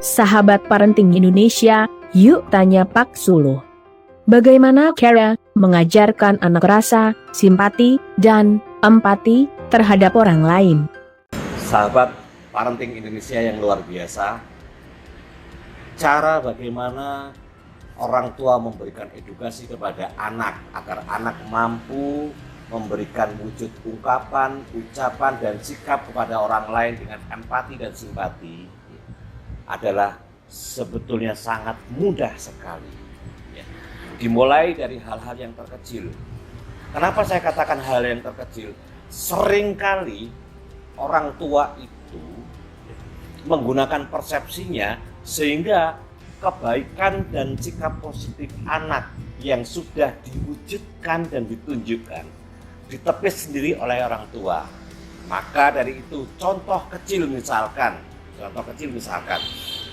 Sahabat Parenting Indonesia, yuk tanya Pak Suluh. Bagaimana cara mengajarkan anak rasa, simpati, dan empati terhadap orang lain? Sahabat Parenting Indonesia yang luar biasa, cara bagaimana orang tua memberikan edukasi kepada anak agar anak mampu memberikan wujud ungkapan, ucapan, dan sikap kepada orang lain dengan empati dan simpati adalah sebetulnya sangat mudah sekali. Dimulai dari hal-hal yang terkecil. Kenapa saya katakan hal yang terkecil? Seringkali orang tua itu menggunakan persepsinya sehingga kebaikan dan sikap positif anak yang sudah diwujudkan dan ditunjukkan ditepis sendiri oleh orang tua. Maka dari itu contoh kecil misalkan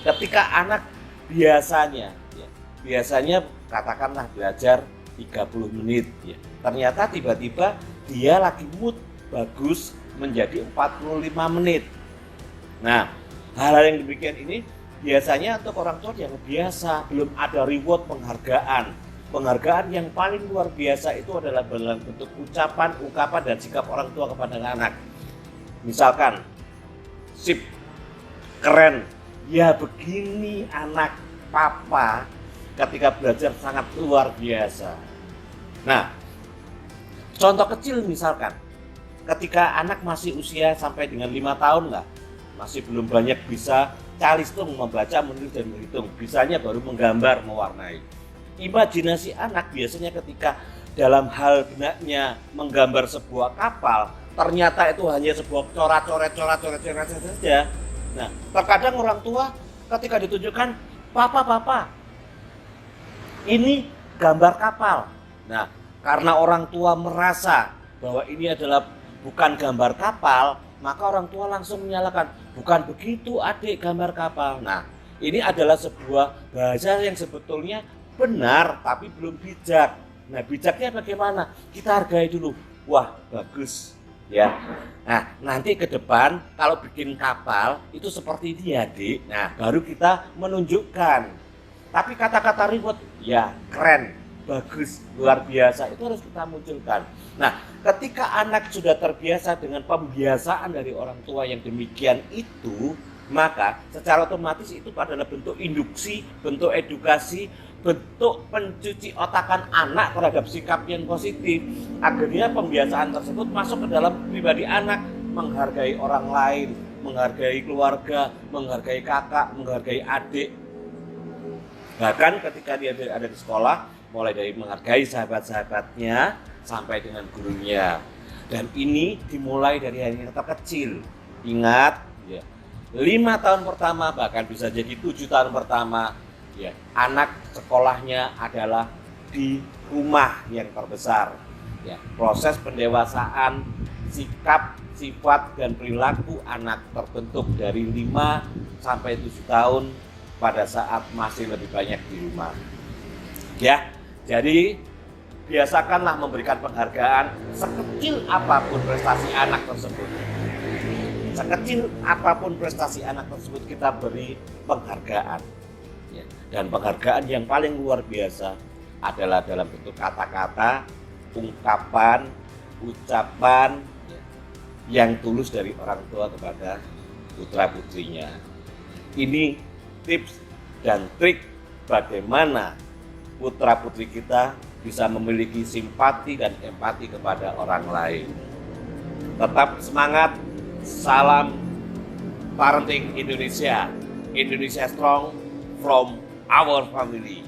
ketika anak biasanya katakanlah belajar 30 menit ternyata tiba-tiba dia lagi mood bagus menjadi 45 menit. Nah, hal-hal yang demikian ini biasanya untuk orang tua yang biasa, belum ada reward penghargaan yang paling luar biasa itu adalah dalam bentuk ucapan, ungkapan, dan sikap orang tua kepada anak. Misalkan, sip, keren, ya begini anak papa ketika belajar sangat luar biasa. Nah, contoh kecil misalkan, ketika anak masih usia sampai dengan 5 tahun lah, masih belum banyak bisa calistung, membaca, menulis, dan menghitung, bisanya baru menggambar, mewarnai. Imajinasi anak biasanya ketika dalam hal benaknya menggambar sebuah kapal, ternyata itu hanya sebuah coret-coret saja. Nah, terkadang orang tua ketika ditunjukkan, papa, ini gambar kapal. Nah, karena orang tua merasa bahwa ini adalah bukan gambar kapal, maka orang tua langsung menyalahkan, bukan begitu adik gambar kapal. Nah, ini adalah sebuah bahasa yang sebetulnya benar tapi belum bijak. Nah, bijaknya bagaimana? Kita hargai dulu. Wah, bagus ya. Nah, nanti ke depan kalau bikin kapal itu seperti dia, Dik. Nah, baru kita menunjukkan. Tapi kata-kata reward, ya keren, bagus, luar biasa, itu harus kita munculkan. Nah, ketika anak sudah terbiasa dengan pembiasaan dari orang tua yang demikian itu, maka secara otomatis itu adalah bentuk induksi, bentuk edukasi, bentuk pencuci otakan anak terhadap sikap yang positif. Akhirnya pembiasaan tersebut masuk ke dalam pribadi anak, menghargai orang lain, menghargai keluarga, menghargai kakak, menghargai adik. Bahkan ketika dia ada di sekolah, mulai dari menghargai sahabat-sahabatnya sampai dengan gurunya. Dan ini dimulai dari hal yang terkecil. Ingat, 5 tahun pertama, bahkan bisa jadi 7 tahun pertama, anak sekolahnya adalah di rumah yang terbesar. Proses pendewasaan, sikap, sifat, dan perilaku anak terbentuk dari 5 sampai 7 tahun pada saat masih lebih banyak di rumah. Jadi biasakanlah memberikan penghargaan sekecil apapun prestasi anak tersebut. Sekecil apapun prestasi anak tersebut kita beri penghargaan. Dan penghargaan yang paling luar biasa adalah dalam bentuk kata-kata, ungkapan, ucapan yang tulus dari orang tua kepada putra-putrinya. Ini tips dan trik bagaimana putra-putri kita bisa memiliki simpati dan empati kepada orang lain. Tetap semangat, salam Parenting Indonesia. Indonesia strong from our family.